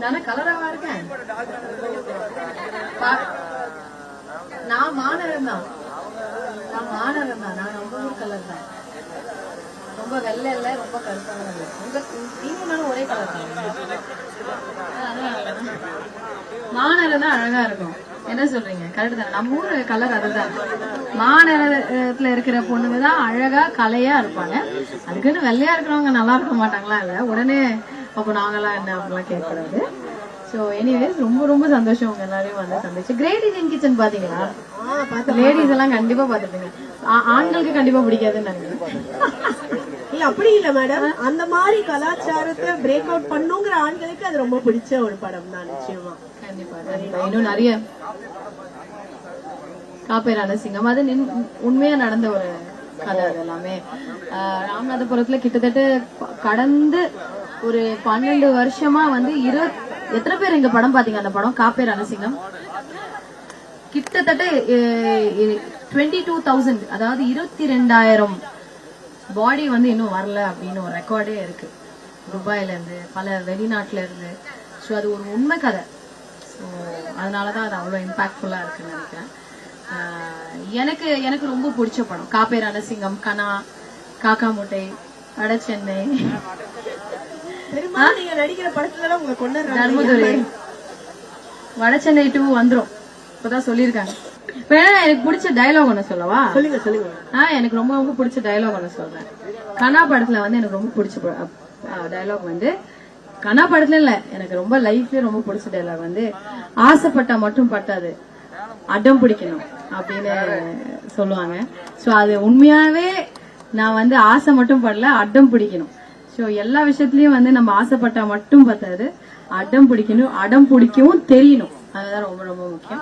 நானே கலராவா இருக்கேன். நான் மாநகரம் தான். நான் ரொம்ப ஊர் கலர் தான். ரொம்ப வெள்ளை இல்ல, ரொம்ப கருப்பான இல்ல. நீங்களும் ஒரே கலர் தான். மாநகரம் தான் அழகா இருக்கும். என்ன சொல்றீங்க? கரெக்ட் தான். நம்ம ஊர் கலர் அதுதான். மாநகரத்துல இருக்கிற பொண்ணுங்க தான் அழகா கலையா இருப்பாங்க. அதுக்குன்னு வெள்ளையா இருக்கிறவங்க நல்லா இருக்க மாட்டாங்களா? இல்ல உடனே அப்போ நாங்கெல்லாம் என்ன அப்படிலாம் கேட்கக்கூடாது. சோ எனிவேஸ் ரொம்ப ரொம்ப சந்தோஷம் உங்க எல்லாரையும் வந்து சந்திச்சு. கிரேட் இந்தியன் கிச்சன் பாத்தீங்களா? லேடிஸ் எல்லாம் கண்டிப்பா பாத்துருப்பீங்க. ஆண்களுக்கு கண்டிப்பா பிடிக்காதுன்னு நினைக்கிறேன். இல்ல அப்படி இல்ல மேடம், அந்த மாதிரி கலாச்சாரத்தை பிரேக் அவுட் பண்ணுங்கிற ஆண்களுக்கு அது ரொம்ப பிடிச்ச ஒரு படம் தான். நிச்சயமா கண்டிப்பா. இன்னும் நிறைய காப்பேர் ரணசிங்கம் அது உண்மையா நடந்த ஒரு கதை. அது எல்லாமே ராமநாதபுரத்துல கிட்டத்தட்ட கடந்து ஒரு 12 வருஷமா வந்து எத்தனை பேர் இங்க படம் பாத்தீங்க? அந்த படம் காப்பேர் ரணசிங்கம் கிட்டத்தட்ட 22,000, அதாவது 22,000 பாடி வந்து இன்னும் வரல அப்படின்னு ஒரு ரெக்கார்டே இருக்கு. துபாயில இருந்து, பல வெளிநாட்டுல இருந்து. ஸோ அது ஒரு உண்மை கதை. ஸோ அதனாலதான் அது அவ்வளவு இம்பாக்ட்ஃபுல்லா இருக்குன்னு நினைக்கிறேன். எனக்கு ரொம்ப பிடிச்ச படம் காப்பேர் ரணசிங்கம், கனா, காக்கா முட்டை, வட சென்னை, நடிக்கிற படத்துல உங்க கொண்டு தர்மதுரை, வட சென்னை 2 வந்துரும். இப்பதான் சொல்லிருக்காங்க. எனக்கு பிடிச்ச டயலாக் ஒண்ணு சொல்லவா? சொல்லுங்க. எனக்கு ரொம்ப ரொம்ப பிடிச்ச டயலாக் ஒண்ணு சொல்றேன். கனா படத்துல வந்து எனக்கு ரொம்ப பிடிச்ச டயலாக் வந்து, கனா படத்துல இல்ல, எனக்கு ரொம்ப லைஃப்ல ரொம்ப பிடிச்ச டயலாக் வந்து, ஆசைப்பட்டா மட்டும் பட்டாது, அடம் பிடிக்கணும் அப்படின்னு சொல்லுவாங்க. சோ அது உண்மையாவே நான் வந்து ஆசை மட்டும் படல, அடம் பிடிக்கணும். சோ எல்லா விஷயத்திலயும் வந்து நம்ம ஆசைப்பட்டா மட்டும் பத்தாது, அடம் பிடிக்கணும், அடம் பிடிக்கவும் தெரியணும். அதுதான் ரொம்ப ரொம்ப முக்கியம்.